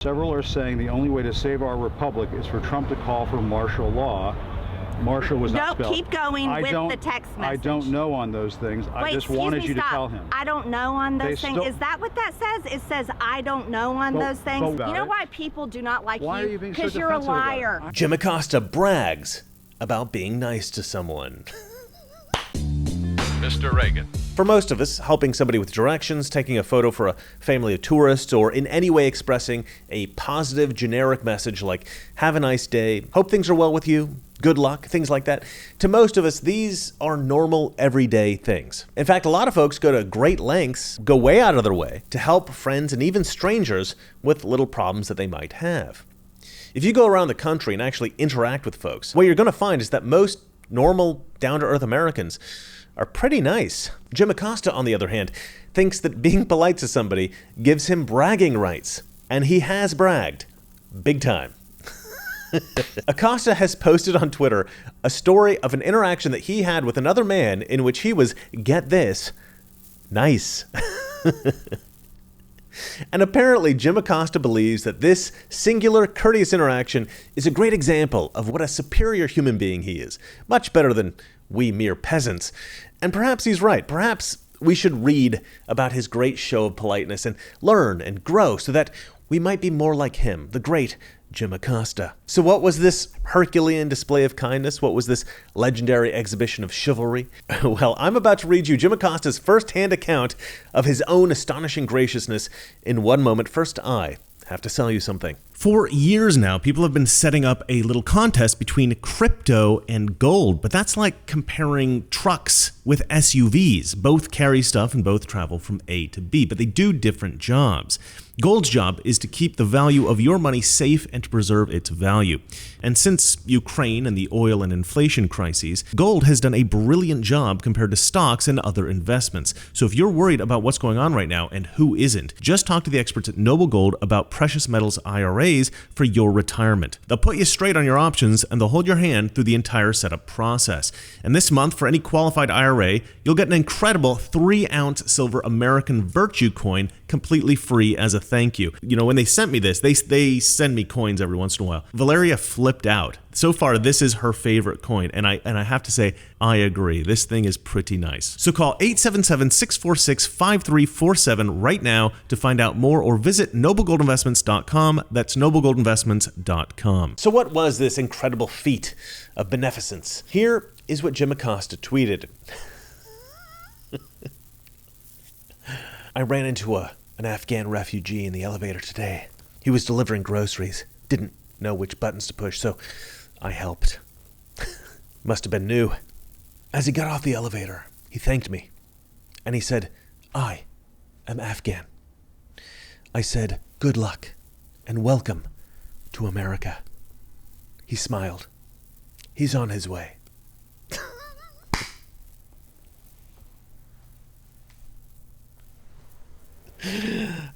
Several are saying the only way to save our republic is for Trump to call for martial law. Martial was not spelled. No, keep going with the text message. I don't know on those things. I just wanted you to tell him. I don't know on those things. Is that what that says? It says I don't know on those things. You know why people do not like you? Because you're a liar. Jim Acosta brags about being nice to someone. Mr. Reagan. For most of us, helping somebody with directions, taking a photo for a family of tourists, or in any way expressing a positive, generic message like, have a nice day, hope things are well with you, good luck, things like that. To most of us, these are normal, everyday things. In fact, a lot of folks go to great lengths, go way out of their way, to help friends and even strangers with little problems that they might have. If you go around the country and actually interact with folks, what you're going to find is that most normal, down-to-earth Americans are pretty nice. Jim Acosta, on the other hand, thinks that being polite to somebody gives him bragging rights. And he has bragged. Big time. Acosta has posted on Twitter a story of an interaction that he had with another man in which he was, get this, nice. And apparently Jim Acosta believes that this singular, courteous interaction is a great example of what a superior human being he is. Much better than we mere peasants. And perhaps he's right. Perhaps we should read about his great show of politeness and learn and grow so that we might be more like him, the great Jim Acosta. So what was this Herculean display of kindness? What was this legendary exhibition of chivalry? Well, I'm about to read you Jim Acosta's first-hand account of his own astonishing graciousness in one moment. First, I have to sell you something. For years now, people have been setting up a little contest between crypto and gold, but that's like comparing trucks with SUVs. Both carry stuff and both travel from A to B, but they do different jobs. Gold's job is to keep the value of your money safe and to preserve its value. And since Ukraine and the oil and inflation crises, gold has done a brilliant job compared to stocks and other investments. So if you're worried about what's going on right now, and who isn't, just talk to the experts at Noble Gold about precious metals IRAs for your retirement. They'll put you straight on your options and they'll hold your hand through the entire setup process. And this month, for any qualified IRA, you'll get an incredible 3-ounce silver American Virtue coin completely free as a thank you. You know, when they sent me this, they send me coins every once in a while. Valeria flipped out. So far, this is her favorite coin, and I have to say, I agree. This thing is pretty nice. So call 877-646-5347 right now to find out more, or visit noblegoldinvestments.com. That's noblegoldinvestments.com. So what was this incredible feat of beneficence? Here is what Jim Acosta tweeted. I ran into an Afghan refugee in the elevator today. He was delivering groceries. Didn't know which buttons to push, so I helped. Must have been new. As he got off the elevator, he thanked me, and he said, I am Afghan. I said, good luck and welcome to America. He smiled. He's on his way.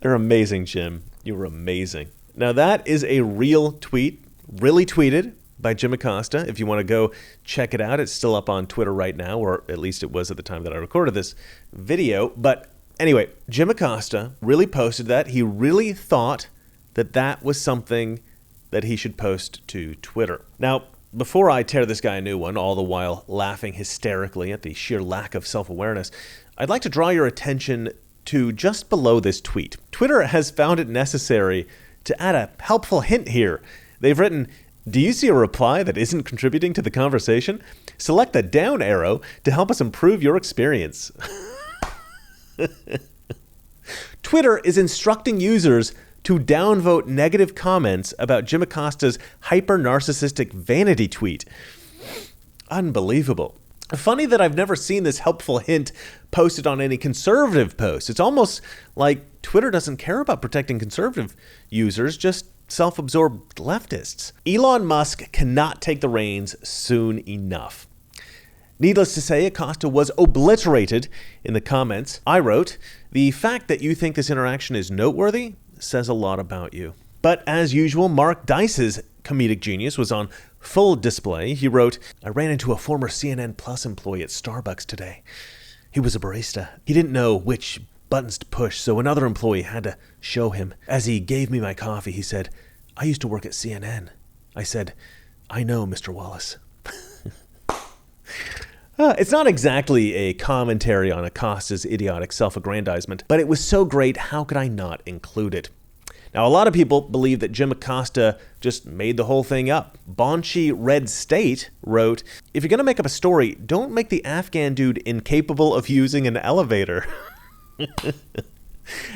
You're amazing, Jim. You were amazing. Now that is a real tweet, really tweeted by Jim Acosta. If you want to go check it out, it's still up on Twitter right now, or at least it was at the time that I recorded this video. But anyway, Jim Acosta really posted that. He really thought that that was something that he should post to Twitter. Now, before I tear this guy a new one, all the while laughing hysterically at the sheer lack of self-awareness, I'd like to draw your attention to just below this tweet. Twitter has found it necessary to add a helpful hint here. They've written, do you see a reply that isn't contributing to the conversation? Select the down arrow to help us improve your experience. Twitter is instructing users to downvote negative comments about Jim Acosta's hyper-narcissistic vanity tweet. Unbelievable. Funny that I've never seen this helpful hint posted on any conservative post. It's almost like Twitter doesn't care about protecting conservative users, just self-absorbed leftists. Elon Musk cannot take the reins soon enough. Needless to say, Acosta was obliterated in the comments. I wrote, the fact that you think this interaction is noteworthy says a lot about you. But as usual, Mark Dice's comedic genius was on full display. He wrote, I ran into a former CNN Plus employee at Starbucks today. He was a barista. He didn't know which buttons to push, so another employee had to show him. As he gave me my coffee, he said, "I used to work at CNN." I said, "I know, Mr. Wallace." It's not exactly a commentary on Acosta's idiotic self-aggrandizement, but it was so great, how could I not include it? Now, a lot of people believe that Jim Acosta just made the whole thing up. Bonchi Red State wrote, "If you're going to make up a story, don't make the Afghan dude incapable of using an elevator."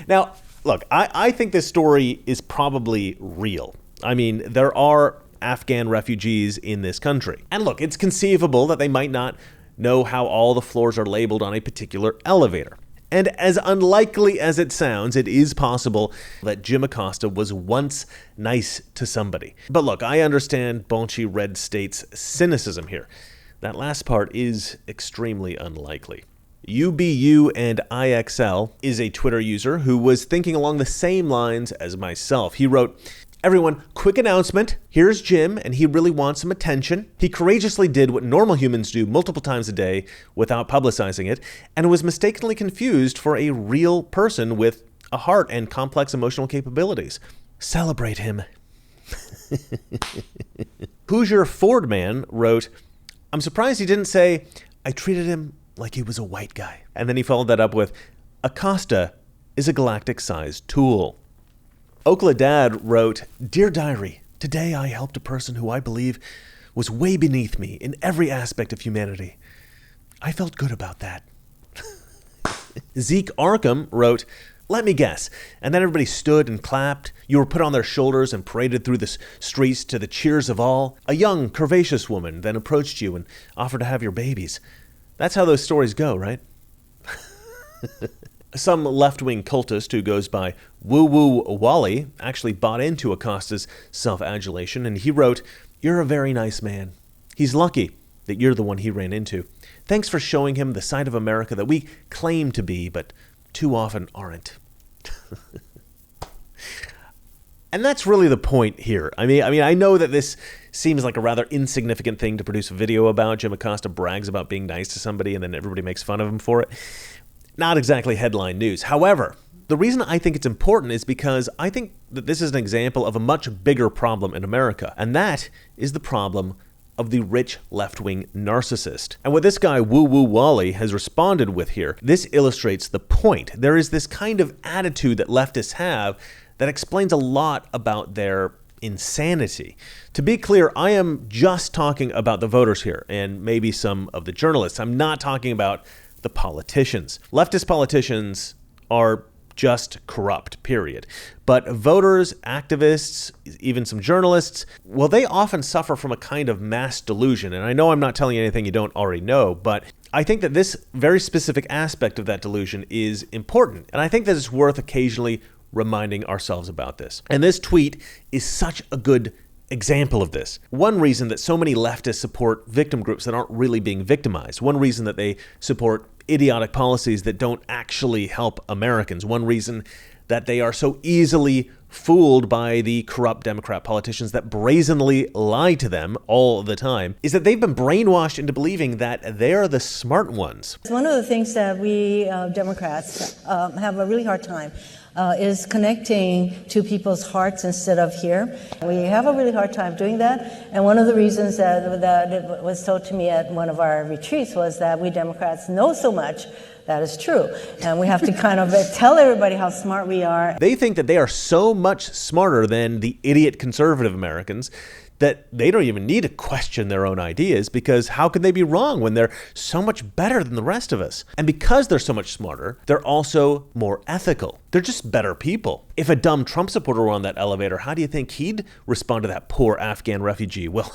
Now, look, I think this story is probably real. I mean, there are Afghan refugees in this country. And look, it's conceivable that they might not know how all the floors are labeled on a particular elevator. And as unlikely as it sounds, it is possible that Jim Acosta was once nice to somebody. But look, I understand Bonchi Red State's cynicism here. That last part is extremely unlikely. UBU and IXL is a Twitter user who was thinking along the same lines as myself. He wrote, "Everyone, quick announcement. Here's Jim, and he really wants some attention. He courageously did what normal humans do multiple times a day without publicizing it, and was mistakenly confused for a real person with a heart and complex emotional capabilities. Celebrate him." Hoosier Fordman wrote, "I'm surprised he didn't say, 'I treated him like he was a white guy.'" And then he followed that up with, "Acosta is a galactic-sized tool." Okla Dad wrote, "Dear Diary, today I helped a person who I believe was way beneath me in every aspect of humanity. I felt good about that." Zeke Arkham wrote, "Let me guess. And then everybody stood and clapped. You were put on their shoulders and paraded through the streets to the cheers of all. A young, curvaceous woman then approached you and offered to have your babies. That's how those stories go, right?" Some left-wing cultist who goes by Woo Woo Wally actually bought into Acosta's self-adulation, and he wrote, "You're a very nice man. He's lucky that you're the one he ran into. Thanks for showing him the side of America that we claim to be, but too often aren't." And that's really the point here. I mean, I know that this seems like a rather insignificant thing to produce a video about. Jim Acosta brags about being nice to somebody, and then everybody makes fun of him for it. Not exactly headline news. However, the reason I think it's important is because I think that this is an example of a much bigger problem in America, and that is the problem of the rich left-wing narcissist. And what this guy Woo Woo Wally has responded with here, this illustrates the point. There is this kind of attitude that leftists have that explains a lot about their insanity. To be clear, I am just talking about the voters here, and maybe some of the journalists. I'm not talking about the politicians. Leftist politicians are just corrupt, period. But voters, activists, even some journalists, well, they often suffer from a kind of mass delusion. And I know I'm not telling you anything you don't already know, but I think that this very specific aspect of that delusion is important. And I think that it's worth occasionally reminding ourselves about this. And this tweet is such a good example of this. One reason that so many leftists support victim groups that aren't really being victimized. One reason that they support idiotic policies that don't actually help Americans. One reason that they are so easily fooled by the corrupt Democrat politicians that brazenly lie to them all the time is that they've been brainwashed into believing that they're the smart ones. One of the things that we Democrats have a really hard time is connecting to people's hearts instead of here. We have a really hard time doing that, and one of the reasons that it was told to me at one of our retreats was that we Democrats know so much. That is true, and we have to kind of tell everybody how smart we are. They think that they are so much smarter than the idiot conservative Americans that they don't even need to question their own ideas, because how could they be wrong when they're so much better than the rest of us? And because they're so much smarter, they're also more ethical. They're just better people. If a dumb Trump supporter were on that elevator, how do you think he'd respond to that poor Afghan refugee? Well,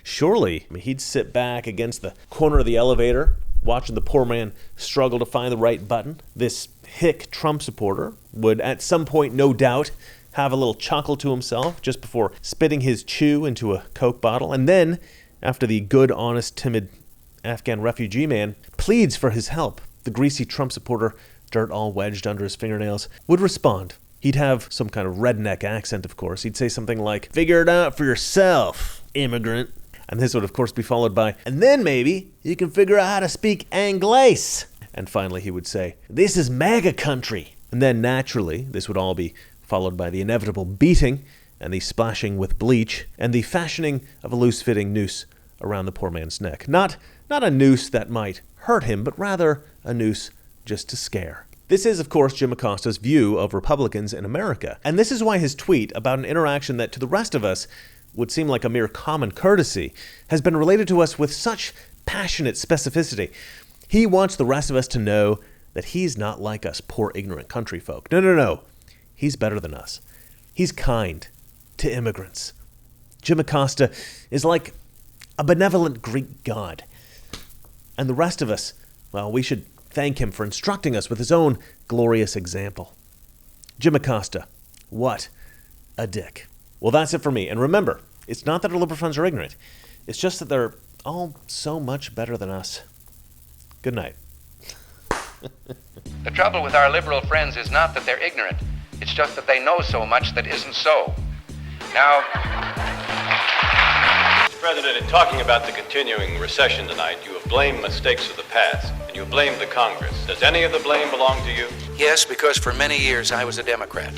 surely he'd sit back against the corner of the elevator, watching the poor man struggle to find the right button. This hick Trump supporter would at some point, no doubt, have a little chuckle to himself just before spitting his chew into a Coke bottle. And then, after the good, honest, timid Afghan refugee man pleads for his help, the greasy Trump supporter, dirt all wedged under his fingernails, would respond. He'd have some kind of redneck accent, of course. He'd say something like, "Figure it out for yourself, immigrant." And this would, of course, be followed by, "And then maybe you can figure out how to speak Anglais." And finally he would say, "This is MAGA country." And then naturally, this would all be followed by the inevitable beating and the splashing with bleach and the fashioning of a loose-fitting noose around the poor man's neck. Not a noose that might hurt him, but rather a noose just to scare. This is, of course, Jim Acosta's view of Republicans in America. And this is why his tweet about an interaction that to the rest of us would seem like a mere common courtesy has been related to us with such passionate specificity. He wants the rest of us to know that he's not like us poor ignorant country folk. No. He's better than us. He's kind to immigrants. Jim Acosta is like a benevolent Greek god. And the rest of us, well, we should thank him for instructing us with his own glorious example. Jim Acosta, what a dick. Well, that's it for me. And remember, it's not that our liberal friends are ignorant. It's just that they're all so much better than us. Good night. The trouble with our liberal friends is not that they're ignorant. It's just that they know so much that isn't so. Now, Mr. President, in talking about the continuing recession tonight, you have blamed mistakes of the past, and you have blamed the Congress. Does any of the blame belong to you? yes, because for many years I was a Democrat.